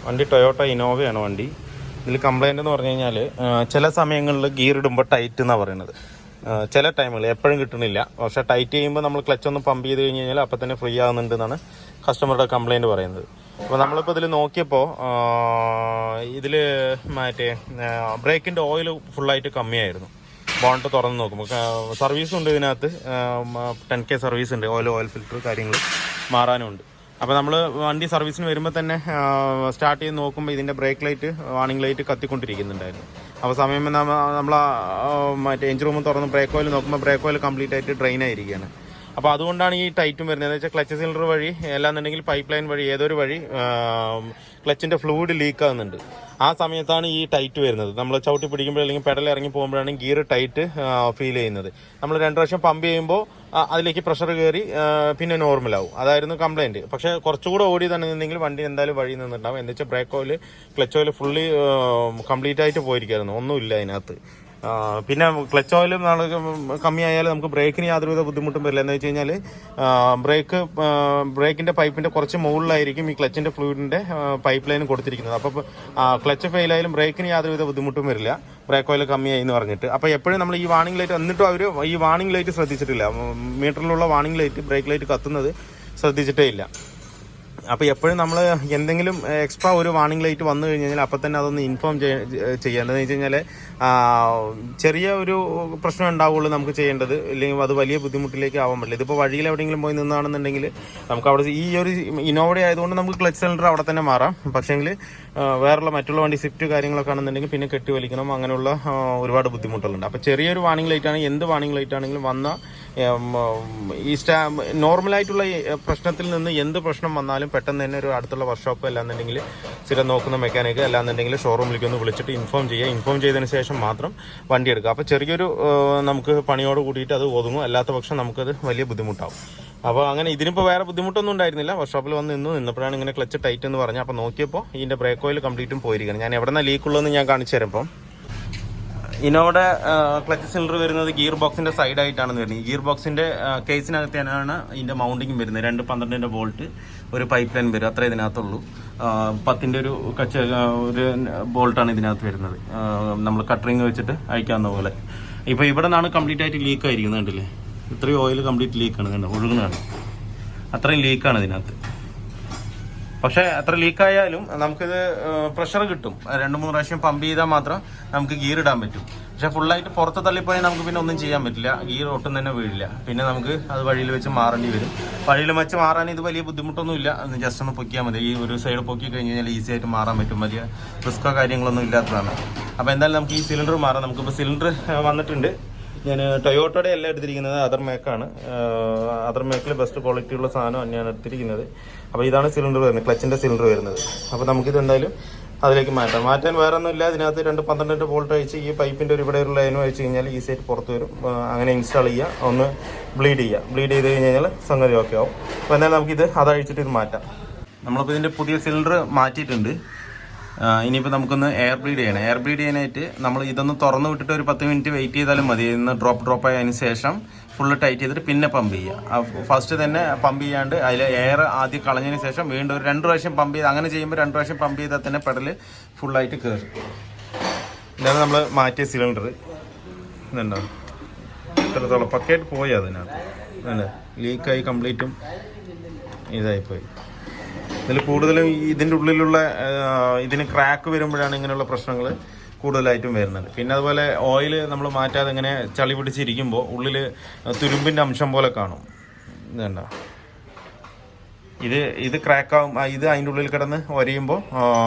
വണ്ടി ടൊയോട്ട ഇന്നോവയാണ് വണ്ടി. ഇതിൽ കംപ്ലൈൻ്റ് എന്ന് പറഞ്ഞു കഴിഞ്ഞാൽ ചില സമയങ്ങളിൽ ഗിയർ ഇടുമ്പോൾ ടൈറ്റ് എന്നാണ് പറയുന്നത്. ചില ടൈമുകളിൽ എപ്പോഴും കിട്ടണില്ല. പക്ഷേ ടൈറ്റ് ചെയ്യുമ്പോൾ നമ്മൾ ക്ലച്ച് ഒന്ന് പമ്പ് ചെയ്ത് കഴിഞ്ഞ് കഴിഞ്ഞാൽ അപ്പം തന്നെ ഫ്രീ ആകുന്നുണ്ടെന്നാണ് കസ്റ്റമറുടെ കംപ്ലൈൻറ്റ് പറയുന്നത്. അപ്പോൾ നമ്മളിപ്പോൾ ഇതിൽ നോക്കിയപ്പോൾ ഇതിൽ മറ്റേ ബ്രേക്കിൻ്റെ ഓയിൽ ഫുള്ളായിട്ട് കമ്മിയായിരുന്നു. ബോണ്ട് തുറന്ന് നോക്കുമ്പോൾ സർവീസും ഉണ്ട് ഇതിനകത്ത്. 10K സർവീസ് ഉണ്ട്. ഓയിൽ ഫിൽറ്റർ കാര്യങ്ങൾ മാറാനുണ്ട്. അപ്പോൾ നമ്മൾ വണ്ടി സർവീസിന് വരുമ്പോൾ തന്നെ സ്റ്റാർട്ട് ചെയ്ത് നോക്കുമ്പോൾ ഇതിൻ്റെ ബ്രേക്ക് ലൈറ്റ് വാർണിംഗ് ലൈറ്റ് കത്തിക്കൊണ്ടിരിക്കുന്നുണ്ടായിരുന്നു. അപ്പോൾ സമയം നമ്മൾ മറ്റേ എഞ്ചിൻ റൂം തുറന്ന് ബ്രേക്ക് ഓയിൽ നോക്കുമ്പോൾ ബ്രേക്ക് ഓയിൽ കംപ്ലീറ്റ് ആയിട്ട് ഡ്രെയിൻ ആയിരിക്കുകയാണ്. അപ്പോൾ അതുകൊണ്ടാണ് ഈ ടൈറ്റും വരുന്നത്. എന്ന് വെച്ചാൽ ക്ലച്ച് സിലിണ്ടർ വഴി അല്ലാന്നുണ്ടെങ്കിൽ പൈപ്പ് ലൈൻ വഴി ഏതൊരു വഴി ക്ലച്ചിൻ്റെ ഫ്ലൂയിഡ് ലീക്ക് ആകുന്നുണ്ട്. ആ സമയത്താണ് ഈ ടൈറ്റ് വരുന്നത്. നമ്മൾ ചവിട്ടി പിടിക്കുമ്പോൾ അല്ലെങ്കിൽ പെഡൽ ഇറങ്ങി പോകുമ്പോഴാണ് ഗിയർ ടൈറ്റ് ഫീൽ ചെയ്യുന്നത്. നമ്മൾ 2 പ്രാവശ്യം പമ്പ് ചെയ്യുമ്പോൾ അതിലേക്ക് പ്രഷർ കയറി പിന്നെ നോർമലാവും. അതായിരുന്നു കംപ്ലൈൻറ്റ്. പക്ഷേ കുറച്ചുകൂടെ ഓടി തന്നെ നിന്നെങ്കിൽ വണ്ടി എന്തായാലും വഴി നിന്നിട്ടുണ്ടാവും. എന്താ വെച്ചാൽ break oil clutch oil fully complete ആയിട്ട് പോയിരിക്കുമായിരുന്നു. ഒന്നുമില്ല അതിനകത്ത്. പിന്നെ ക്ലച്ച് ഓയിലും കമ്മിയായാലും നമുക്ക് ബ്രേക്കിന് യാതൊരുവിധ ബുദ്ധിമുട്ടും വരില്ല. എന്ന് വെച്ച് കഴിഞ്ഞാൽ ബ്രേക്കിൻ്റെ പൈപ്പിൻ്റെ കുറച്ച് മുകളിലായിരിക്കും ഈ ക്ലച്ചിൻ്റെ ഫ്ലൂയിഡിൻ്റെ പൈപ്പ് ലൈൻ കൊടുത്തിരിക്കുന്നത്. അപ്പോൾ ക്ലച്ച് ഫെയിലായാലും ബ്രേക്കിന് യാതൊരുവിധ ബുദ്ധിമുട്ടും വരില്ല, ബ്രേക്ക് ഓയിൽ കമ്മിയായി എന്ന് പറഞ്ഞിട്ട്. അപ്പോൾ എപ്പോഴും നമ്മൾ ഈ വാർണിംഗ് ലൈറ്റ്, എന്നിട്ടും അവർ ഈ വാർണിംഗ് ലൈറ്റ് ശ്രദ്ധിച്ചിട്ടില്ല. മീറ്ററിലുള്ള വാർണിംഗ് ലൈറ്റ്, ബ്രേക്ക് ലൈറ്റ് കത്തുന്നത് ശ്രദ്ധിച്ചിട്ടേ ഇല്ല. അപ്പോൾ എപ്പോഴും നമ്മൾ എന്തെങ്കിലും എക്സ്ട്രാ ഒരു വാർണിംഗ് ലൈറ്റ് വന്നു കഴിഞ്ഞ് കഴിഞ്ഞാൽ അപ്പം തന്നെ അതൊന്ന് ഇൻഫോം ചെയ്യേണ്ടതെന്ന് വെച്ച് കഴിഞ്ഞാൽ ചെറിയ ഒരു പ്രശ്നം ഉണ്ടാവുള്ളൂ നമുക്ക് ചെയ്യേണ്ടത്. ഇല്ലെങ്കിൽ അത് വലിയ ബുദ്ധിമുട്ടിലേക്ക് ആവാൻ പറ്റില്ല. ഇതിപ്പോൾ വഴിയിൽ എവിടെയെങ്കിലും പോയി നിന്നാണെന്നുണ്ടെങ്കിൽ നമുക്ക് അവിടെ ഈ ഒരു ഇന്നോവ ആയതുകൊണ്ട് നമുക്ക് ക്ലച്ച് സിലിണ്ടർ അവിടെ തന്നെ മാറാം. പക്ഷേങ്കിൽ വേറെയുള്ള മറ്റുള്ള വണ്ടി സ്വിഫ്റ്റ് കാര്യങ്ങളൊക്കെ ആണെന്നുണ്ടെങ്കിൽ പിന്നെ കെട്ടി വലിക്കണം, അങ്ങനെയുള്ള ഒരുപാട് ബുദ്ധിമുട്ടുകളുണ്ട്. അപ്പോൾ ചെറിയൊരു വാർണിംഗ് ലൈറ്റ് ആണ്, എന്ത് വാർണിംഗ് ലൈറ്റ് ആണെങ്കിലും വന്ന ഈ നോർമലായിട്ടുള്ള പ്രശ്നത്തിൽ നിന്ന് എന്ത് പ്രശ്നം വന്നാലും പെട്ടെന്ന് തന്നെ ഒരു അടുത്തുള്ള വർക്ക്ഷോപ്പ് അല്ലാന്നുണ്ടെങ്കിൽ സ്ഥിരം നോക്കുന്ന മെക്കാനിക്ക് അല്ലാന്നുണ്ടെങ്കിൽ ഷോറൂമിലേക്ക് ഒന്ന് വിളിച്ചിട്ട് ഇൻഫോം ചെയ്യുക. ഇൻഫോം ചെയ്തതിന് ശേഷം മാത്രം വണ്ടി എടുക്കുക. അപ്പോൾ ചെറിയൊരു നമുക്ക് പണിയോട് കൂടിയിട്ട് അത് ഒതുങ്ങും. അല്ലാത്ത പക്ഷം നമുക്കത് വലിയ ബുദ്ധിമുട്ടാവും. അപ്പോൾ അങ്ങനെ ഇതിനിപ്പോൾ വേറെ ബുദ്ധിമുട്ടൊന്നും ഉണ്ടായിരുന്നില്ല. വർക്ക്ഷോപ്പിൽ വന്ന് നിന്നപ്പോഴാണ് ഇങ്ങനെ ക്ലച്ച് ടൈറ്റ് എന്ന് പറഞ്ഞത്. അപ്പോൾ നോക്കിയപ്പോൾ ഇതിൻ്റെ ബ്രേക്ക് ഓയിൽ കംപ്ലീറ്റും പോയിരിക്കുകയാണ്. ഞാൻ എവിടെ നിന്നാണ് ലീക്കുള്ളതെന്ന് ഞാൻ കാണിച്ചു തരാം. ഇപ്പം ഇന്നോവയുടെ ക്ലച്ച് സിലിണ്ടർ വരുന്നത് ഗിയർ ബോക്സിൻ്റെ സൈഡായിട്ടാണ് വരുന്നത്. ഈ ഗിയർ ബോക്സിൻ്റെ കേസിനകത്ത് തന്നെയാണ് ഇതിൻ്റെ മൗണ്ടിങ് വരുന്നത്. 2 12 വോൾട്ട് ഒരു പൈപ്പ് ലൈൻ വരും, അത്രേ ഇതിനകത്തുള്ളൂ. 10 ഒരു ബോൾട്ടാണ് ഇതിനകത്ത് വരുന്നത്. നമ്മൾ കട്ടറിങ് വെച്ചിട്ട് അയക്കാവുന്ന പോലെ. ഇപ്പോൾ ഇവിടെ നിന്നാണ് കംപ്ലീറ്റ് ആയിട്ട് ലീക്ക് ആയിരിക്കുന്നത്. കണ്ടില്ലേ, ഇത്രയും ഓയിൽ കംപ്ലീറ്റ് ലീക്കാണ്, കണ്ടോ, ഒഴുകുന്നതാണ്. അത്രയും ലീക്കാണ് ഇതിനകത്ത്. പക്ഷേ അത്ര ലീക്കായാലും നമുക്കിത് പ്രഷർ കിട്ടും. 2-3 പ്രാവശ്യം പമ്പ് ചെയ്താൽ മാത്രം നമുക്ക് ഗിയർ ഇടാൻ പറ്റും. പക്ഷേ ഫുള്ളായിട്ട് പുറത്ത് തള്ളിപ്പോയാൽ നമുക്ക് പിന്നെ ഒന്നും ചെയ്യാൻ പറ്റില്ല. ഗിയർ ഒട്ടും തന്നെ വീഴില്ല. പിന്നെ നമുക്ക് അത് വഴിയിൽ വെച്ച് മാറേണ്ടി വരും. വഴിയിൽ വെച്ച് മാറാൻ ഇത് വലിയ ബുദ്ധിമുട്ടൊന്നുമില്ല. ജസ്റ്റ് ഒന്ന് പൊക്കിയാൽ മതി. ഈ ഒരു സൈഡ് പൊക്കി കഴിഞ്ഞ് കഴിഞ്ഞാൽ ഈസി ആയിട്ട് മാറാൻ പറ്റും. വലിയ റിസ്കോ കാര്യങ്ങളൊന്നും ഇല്ലാത്തതാണ്. അപ്പോൾ എന്തായാലും നമുക്ക് ഈ സിലിണ്ടർ മാറാം. നമുക്കിപ്പോൾ സിലിണ്ടർ വന്നിട്ടുണ്ട്. ഞാൻ ടൊയോട്ടയുടെ എല്ലാം എടുത്തിരിക്കുന്നത് അതർ മേക്കാണ്. അതർ മേക്കിൽ ബെസ്റ്റ് ക്വാളിറ്റി ഉള്ള സാധനം തന്നെയാണ് എടുത്തിരിക്കുന്നത്. അപ്പോൾ ഇതാണ് സിലിണ്ടർ വരുന്നത്, ക്ലച്ചിൻ്റെ സിലിണ്ടർ വരുന്നത്. അപ്പോൾ നമുക്കിത് എന്തായാലും അതിലേക്ക് മാറ്റാൻ വേറെ ഒന്നുമില്ല. ഇതിനകത്ത് 2 12 വോൾട്ട് അയച്ച് ഈ പൈപ്പിൻ്റെ ഒരു ഇവിടെ ഒരു ലൈനും അയച്ചു കഴിഞ്ഞാൽ ഈസി ആയിട്ട് പുറത്ത് വരും. അങ്ങനെ ഇൻസ്റ്റാൾ ചെയ്യുക, ഒന്ന് ബ്ലീഡ് ചെയ്ത് കഴിഞ്ഞ് കഴിഞ്ഞാൽ സംഗതി ഓക്കെ ആവും. അപ്പോൾ എന്തായാലും നമുക്കിത് അതഴിച്ചിട്ട് ഇത് മാറ്റാം. നമ്മളിപ്പോൾ ഇതിൻ്റെ പുതിയ സിലിണ്ടർ മാറ്റിയിട്ടുണ്ട്. ഇനിയിപ്പോൾ നമുക്കൊന്ന് എയർ ബ്ലീഡ് ചെയ്യണം. എയർ ബ്ലീഡ് ചെയ്യാനായിട്ട് നമ്മൾ ഇതൊന്ന് തുറന്ന് വിട്ടിട്ട് ഒരു 10 മിനിറ്റ് വെയിറ്റ് ചെയ്താലും മതി. ഇന്ന് ഡ്രോപ്പ് ആയതിനു ശേഷം ഫുള്ള് ടൈറ്റ് ചെയ്തിട്ട് പിന്നെ പമ്പ് ചെയ്യുക. ഫസ്റ്റ് തന്നെ പമ്പ് ചെയ്യാണ്ട് അതിൽ എയർ ആദ്യം കളഞ്ഞതിന് ശേഷം വീണ്ടും ഒരു 2 പ്രാവശ്യം പമ്പ് ചെയ്ത്, അങ്ങനെ ചെയ്യുമ്പോൾ 2 പ്രാവശ്യം പമ്പ് ചെയ്താൽ തന്നെ പെഡൽ ഫുള്ളായിട്ട് കയറും. ഇതാണ് നമ്മൾ മാറ്റിയ സിലിണ്ടർ. ഇതുണ്ടോ, ഇത്രത്തോളം പക്കയായിട്ട് പോയി. അതിനകത്ത് അല്ലേ ലീക്കായി കംപ്ലീറ്റും ഇതായിപ്പോയി. ഇതിൽ കൂടുതലും ഇതിൻ്റെ ഉള്ളിലുള്ള ഇതിന് ക്രാക്ക് വരുമ്പോഴാണ് ഇങ്ങനെയുള്ള പ്രശ്നങ്ങൾ കൂടുതലായിട്ടും വരുന്നത്. പിന്നെ അതുപോലെ ഓയിൽ നമ്മൾ മാറ്റാതെ ഇങ്ങനെ ചളി പിടിച്ചിരിക്കുമ്പോൾ ഉള്ളിൽ തുരുമ്പിൻ്റെ അംശം പോലെ കാണും. ഇതുണ്ട, ഇത് ക്രാക്കാവും. ഇത് അതിൻ്റെ ഉള്ളിൽ കിടന്ന് ഒരയുമ്പോൾ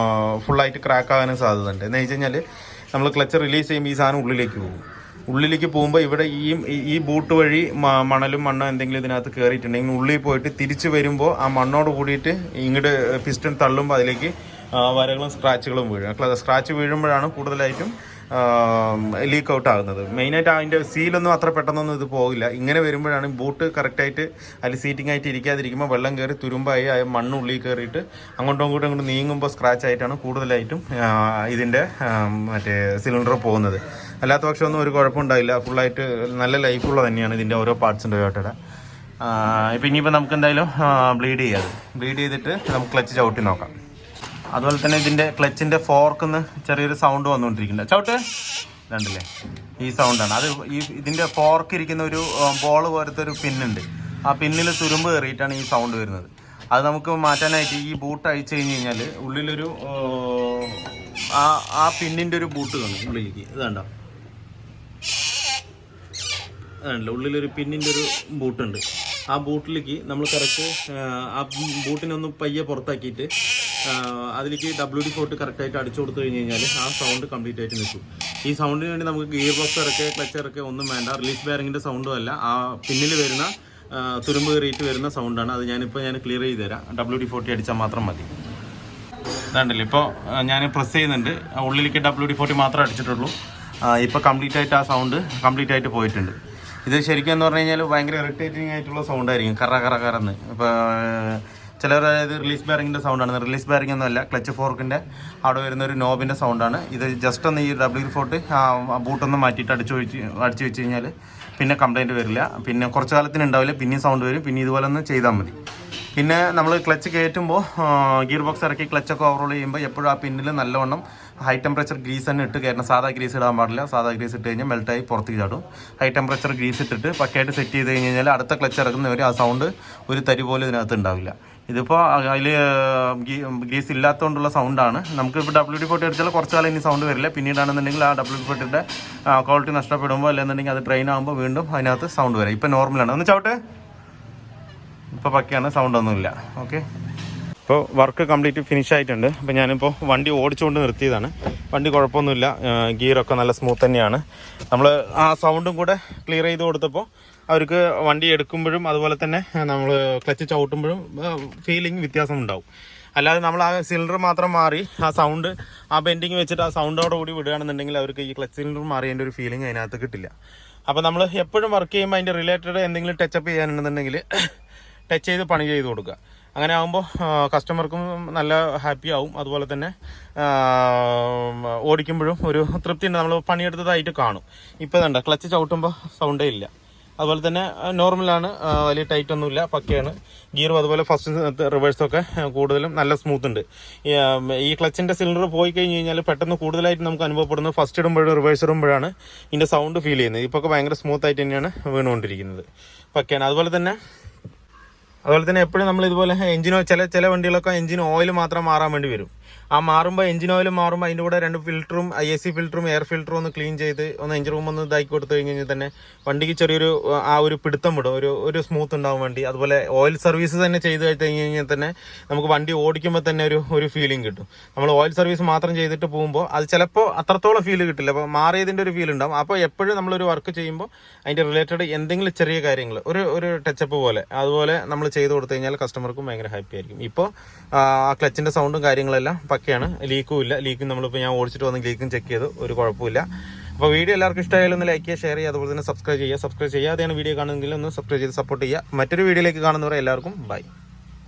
ഫുള്ളായിട്ട് ക്രാക്കാകാനും സാധ്യതയുണ്ട്. എന്ന് വെച്ച് കഴിഞ്ഞാൽ നമ്മൾ ക്ലച്ച് റിലീസ് ചെയ്യുമ്പോൾ ഈ സാധനം ഉള്ളിലേക്ക് പോകുമ്പോൾ ഇവിടെ ഈ ബൂട്ട് വഴി മണലും മണ്ണോ എന്തെങ്കിലും ഇതിനകത്ത് കയറിയിട്ടുണ്ടെങ്കിൽ ഉള്ളിൽ പോയിട്ട് തിരിച്ച് വരുമ്പോൾ ആ മണ്ണോട് കൂടിയിട്ട് ഇങ്ങോട്ട് പിസ്റ്റൺ തള്ളുമ്പോൾ അതിലേക്ക് വരകളും സ്ക്രാച്ചുകളും വീഴും. സ്ക്രാച്ച് വീഴുമ്പോഴാണ് കൂടുതലായിട്ടും ലീക്ക് ഔട്ട് ആകുന്നത്. മെയിനായിട്ട് അതിൻ്റെ സീലൊന്നും അത്ര പെട്ടെന്നൊന്നും ഇത് പോകില്ല. ഇങ്ങനെ വരുമ്പോഴാണ് ബൂട്ട് കറക്റ്റായിട്ട് അതിൽ സീറ്റിംഗ് ആയിട്ട് ഇരിക്കാതിരിക്കുമ്പോൾ വെള്ളം കയറി തുരുമ്പായി മണ്ണ് ഉള്ളിൽ കയറിയിട്ട് അങ്ങോട്ടും നീങ്ങുമ്പോൾ സ്ക്രാച്ച് ആയിട്ടാണ് കൂടുതലായിട്ടും ഇതിൻ്റെ മറ്റേ സിലിണ്ടർ പോകുന്നത്. അല്ലാത്ത പക്ഷം ഒന്നും ഒരു കുഴപ്പമുണ്ടായില്ല. ഫുള്ളായിട്ട് നല്ല ലൈഫുള്ള തന്നെയാണ് ഇതിൻ്റെ ഓരോ പാർട്സിൻ്റെ ടൊയോട്ടയുടെ. ഇപ്പം ഇനിയിപ്പോൾ നമുക്ക് എന്തായാലും ബ്ലീഡ് ചെയ്തിട്ട് നമുക്ക് ക്ലച്ച് ചവിട്ടി നോക്കാം. അതുപോലെ തന്നെ ഇതിൻ്റെ ക്ലച്ചിൻ്റെ ഫോർക്കിന്ന് ചെറിയൊരു സൗണ്ട് വന്നുകൊണ്ടിരിക്കുന്നുണ്ട്. ചവിട്ട് കണ്ടില്ലേ, ഈ സൗണ്ടാണ് അത്. ഇതിൻ്റെ ഫോർക്ക് ഇരിക്കുന്ന ഒരു ബോൾ പോലത്തെ ഒരു പിന്നുണ്ട്. ആ പിന്നിൽ തുരുമ്പ് കയറിയിട്ടാണ് ഈ സൗണ്ട് വരുന്നത്. അത് നമുക്ക് മാറ്റാനായിട്ട് ഈ ബൂട്ട് അഴിച്ചു കഴിഞ്ഞ് കഴിഞ്ഞാൽ ഉള്ളിലൊരു ആ പിന്നിൻ്റെ ഒരു ബൂട്ട് കാണും ഉള്ളിലേക്ക്. ഇത് കണ്ടോ, അതല്ല ഉള്ളിലൊരു പിന്നിൻ്റെ ഒരു ബൂട്ടുണ്ട്. ആ ബൂട്ടിലേക്ക് നമ്മൾ കറക്റ്റ് ആ ബൂട്ടിനൊന്ന് പയ്യെ പുറത്താക്കിയിട്ട് അതിലേക്ക് WD-40 കറക്റ്റായിട്ട് അടിച്ചു കൊടുത്തു കഴിഞ്ഞ് കഴിഞ്ഞാൽ ആ സൗണ്ട് കംപ്ലീറ്റ് ആയിട്ട് നിൽക്കും. ഈ സൗണ്ടിന് വേണ്ടി നമുക്ക് ഗിയർ ബോക്സ് ഇറക്കുക, ക്ലച്ച് ഇറക്കുക ഒന്നും വേണ്ട. റിലീസ് ബെയറിങ്ങിൻ്റെ സൗണ്ടും അല്ല, ആ പിന്നിൽ വരുന്ന തുരുമ്പ് കയറിയിട്ട് വരുന്ന സൗണ്ടാണ്. അത് ഞാൻ ക്ലിയർ ചെയ്ത് തരാം. WD-40 അടിച്ചാൽ മാത്രം മതി. ഇതാണ്ടല്ലോ, ഇപ്പോൾ ഞാൻ പ്രസ് ചെയ്യുന്നുണ്ട്. ഉള്ളിലേക്ക് WD-40 മാത്രമേ അടിച്ചിട്ടുള്ളൂ. ഇപ്പോൾ കംപ്ലീറ്റ് ആയിട്ട് ആ സൗണ്ട് കംപ്ലീറ്റ് ആയിട്ട് പോയിട്ടുണ്ട്. ഇത് ശരിക്കും എന്ന് പറഞ്ഞു കഴിഞ്ഞാൽ ഭയങ്കര ഇറിറ്റേറ്റിംഗ് ആയിട്ടുള്ള സൗണ്ടായിരിക്കും, കറന്ന്. ഇപ്പോൾ ചിലർ അതായത് റിലീസ് ബെയറിങ്ങിൻ്റെ സൗണ്ടാണ്. റിലീസ് ബെയറിംഗ് ഒന്നുമല്ല, ക്ലച്ച് ഫോർക്കിൻ്റെ അവിടെ വരുന്ന ഒരു നോബിൻ്റെ സൗണ്ടാണ്. ഇത് ജസ്റ്റ് ഒന്ന് ഈ WD-40 ബൂട്ടൊന്ന് മാറ്റിയിട്ട് അടിച്ചു വെച്ച് കഴിഞ്ഞാൽ പിന്നെ കംപ്ലയിൻറ്റ് വരില്ല. പിന്നെ കുറച്ച് കാലത്തിന് ഉണ്ടാവില്ല, പിന്നെയും സൗണ്ട് വരും. പിന്നെ ഇതുപോലെ ഒന്ന് ചെയ്താൽ മതി. പിന്നെ നമ്മൾ ക്ലച്ച് കയറ്റുമ്പോൾ ഗിയർ ബോക്സ് ഇറക്കി ക്ലച്ചൊക്കെ ഓവറോൾ ചെയ്യുമ്പോൾ എപ്പോഴും ആ പിന്നിൽ നല്ലവണ്ണം ഹൈ ടെമ്പറേച്ചർ ഗ്രീസ് തന്നെ ഇട്ട് കയറണം. സാധാ ഗ്രീസ് ഇടാൻ പാടില്ല. സാധാ ഗ്രീസ് ഇട്ട് കഴിഞ്ഞാൽ മെൽറ്റായി പുറത്തേക്ക് ചാടും. ഹൈ ടെമ്പറേച്ചർ ഗ്രീസ് ഇട്ടിട്ട് പക്കയായിട്ട് സെറ്റ് ചെയ്ത് കഴിഞ്ഞ് കഴിഞ്ഞാൽ അടുത്ത ക്ലച്ച് ഇറക്കുന്നവർ ആ സൗണ്ട് ഒരു തരി പോലും ഇതിനകത്ത് ഉണ്ടാവില്ല. ഇതിപ്പോൾ അതിൽ ഗ്രീസ് ഇല്ലാത്തതുകൊണ്ടുള്ള സൗണ്ടാണ്. നമുക്കിപ്പോൾ WD-40 അടിച്ചാൽ കുറച്ച് കാലം ഇനി സൗണ്ട് വരില്ല. പിന്നീടാണെന്നുണ്ടെങ്കിൽ ആ WD-40യുടെ ക്വാളിറ്റി നഷ്ടപ്പെടുമ്പോൾ അല്ലെന്നുണ്ടെങ്കിൽ അത് ട്രെയിൻ ആകുമ്പോൾ വീണ്ടും അതിനകത്ത് സൗണ്ട് വരും. ഇപ്പോൾ നോർമലാണ്. ഒന്ന് ചവിട്ടെ, ഇപ്പോൾ പക്കയാണ്, സൗണ്ടൊന്നുമില്ല. ഓക്കെ, ഇപ്പോൾ വർക്ക് കംപ്ലീറ്റ് ഫിനിഷ് ആയിട്ടുണ്ട്. അപ്പോൾ ഞാനിപ്പോൾ വണ്ടി ഓടിച്ചുകൊണ്ട് നിർത്തിയതാണ്. വണ്ടി കുഴപ്പമൊന്നുമില്ല, ഗിയറൊക്കെ നല്ല സ്മൂത്ത് തന്നെയാണ്. നമ്മൾ ആ സൗണ്ടും കൂടെ ക്ലിയർ ചെയ്ത് കൊടുത്തപ്പോൾ അവർക്ക് വണ്ടി എടുക്കുമ്പോഴും അതുപോലെ തന്നെ നമ്മൾ ക്ലച്ച് ചവിട്ടുമ്പോഴും ഫീലിംഗ് വ്യത്യാസം ഉണ്ടാവും. അല്ലാതെ നമ്മൾ ആ സിലിണ്ടർ മാത്രം മാറി ആ സൗണ്ട് ആ ബെൻഡിങ് വെച്ചിട്ട് ആ സൗണ്ടോടുകൂടി വിടുകയാണെന്നുണ്ടെങ്കിൽ അവർക്ക് ഈ ക്ലച്ച് സിലിണ്ടർ മാറിയതിൻ്റെ ഒരു ഫീലിംഗ് അതിനകത്ത് കിട്ടില്ല. അപ്പോൾ നമ്മൾ എപ്പോഴും വർക്ക് ചെയ്യുമ്പോൾ അതിൻ്റെ റിലേറ്റഡ് എന്തെങ്കിലും ടച്ചപ്പ് ചെയ്യാനുണ്ടെന്നുണ്ടെങ്കിൽ ടച്ച് ചെയ്ത് പണി ചെയ്ത് കൊടുക്കുക. അങ്ങനെ ആകുമ്പോൾ കസ്റ്റമർക്കും നല്ല ഹാപ്പി ആവും. അതുപോലെ തന്നെ ഓടിക്കുമ്പോഴും ഒരു തൃപ്തി ഉണ്ട്, നമ്മൾ പണിയെടുത്തതായിട്ട് കാണും. ഇപ്പോൾ ഇതുണ്ട്, ക്ലച്ച് ചവിട്ടുമ്പോൾ സൗണ്ടേ ഇല്ല. അതുപോലെ തന്നെ നോർമലാണ്, വലിയ ടൈറ്റ് ഒന്നുമില്ല, പക്കയാണ്. ഗിയറും അതുപോലെ ഫസ്റ്റ് റിവേഴ്സൊക്കെ കൂടുതലും നല്ല സ്മൂത്ത് ഉണ്ട്. ഈ ക്ലച്ചിൻ്റെ സിലിണ്ടർ പോയി കഴിഞ്ഞ് കഴിഞ്ഞാൽ പെട്ടെന്ന് കൂടുതലായിട്ട് നമുക്ക് അനുഭവപ്പെടുന്നത് ഫസ്റ്റ് ഇടുമ്പോഴും റിവേഴ്സ് ഇടുമ്പോഴാണ് ഇതിൻ്റെ സൗണ്ട് ഫീൽ ചെയ്യുന്നത്. ഇപ്പോൾ ഭയങ്കര സ്മൂത്തായിട്ട് തന്നെയാണ് വീണുകൊണ്ടിരിക്കുന്നത്, പക്കയാണ്. അതുപോലെ തന്നെ എപ്പോഴും നമ്മൾ ഇതുപോലെ എഞ്ചിനോ ചില വണ്ടികളൊക്കെ എഞ്ചിൻ ഓയിൽ മാത്രം മാറാൻ വേണ്ടി വരും. ആ മാറുമ്പോൾ എഞ്ചിൻ ഓയിൽ മാറുമ്പോൾ അതിൻ്റെ കൂടെ 2 ഫിൽറ്ററും AC ഫിൽറ്ററും എയർ ഫിൽറ്ററും ഒന്ന് ക്ലീൻ ചെയ്ത് ഒന്ന് എഞ്ചിൻ റൂം ഒന്ന് ഇതാക്കി കൊടുത്തു കഴിഞ്ഞ് കഴിഞ്ഞാൽ തന്നെ വണ്ടിക്ക് ചെറിയൊരു ആ ഒരു പിടുത്തം വിടും, ഒരു സ്മൂത്ത് ഉണ്ടാവും വണ്ടി. അതുപോലെ ഓയിൽ സർവീസ് തന്നെ ചെയ്ത് കഴിഞ്ഞ് കഴിഞ്ഞാൽ തന്നെ നമുക്ക് വണ്ടി ഓടിക്കുമ്പോൾ തന്നെ ഒരു ഫീലിംഗ് കിട്ടും. നമ്മൾ ഓയിൽ സർവീസ് മാത്രം ചെയ്തിട്ട് പോകുമ്പോൾ അത് ചിലപ്പോൾ അത്രത്തോളം ഫീൽ കിട്ടില്ല, അപ്പോൾ മാറിയതിൻ്റെ ഒരു ഫീൽ ഉണ്ടാവും. അപ്പോൾ എപ്പോഴും നമ്മളൊരു വർക്ക് ചെയ്യുമ്പോൾ അതിൻ്റെ റിലേറ്റഡ് എന്തെങ്കിലും ചെറിയ കാര്യങ്ങൾ ഒരു ടച്ചപ്പ് പോലെ അതുപോലെ നമ്മൾ ചെയ്ത് കൊടുത്തു കഴിഞ്ഞാൽ കസ്റ്റമർക്കും ഭയങ്കര ഹാപ്പി ആയിരിക്കും. ഇപ്പോൾ ആ ക്ലച്ചിൻ്റെ സൗണ്ടും കാര്യങ്ങളെല്ലാം പക്കയാണ്, ലീക്കും ഇല്ല. ലീക്കും നമ്മളിപ്പോൾ ഞാൻ ഓടിച്ചിട്ട് വന്ന് ലീക്കും ചെക്ക് ചെയ്തു, ഒരു കുഴപ്പമില്ല. അപ്പോൾ വീഡിയോ എല്ലാവർക്കും ഇഷ്ടമായാലും ഒന്ന് ലൈക്ക് ചെയ്യുക, ഷെയർ ചെയ്യുക, അതുപോലെ തന്നെ സബ്സ്ക്രൈബ് ചെയ്യാതെയാണ് വീഡിയോ കാണുന്നതെങ്കിൽ ഒന്ന് സബ്സ്ക്രൈബ് ചെയ്ത് സപ്പോർട്ട് ചെയ്യുക. മറ്റൊരു വീഡിയോയിലേക്ക് കാണുന്നവരെ എല്ലാവർക്കും ബൈ.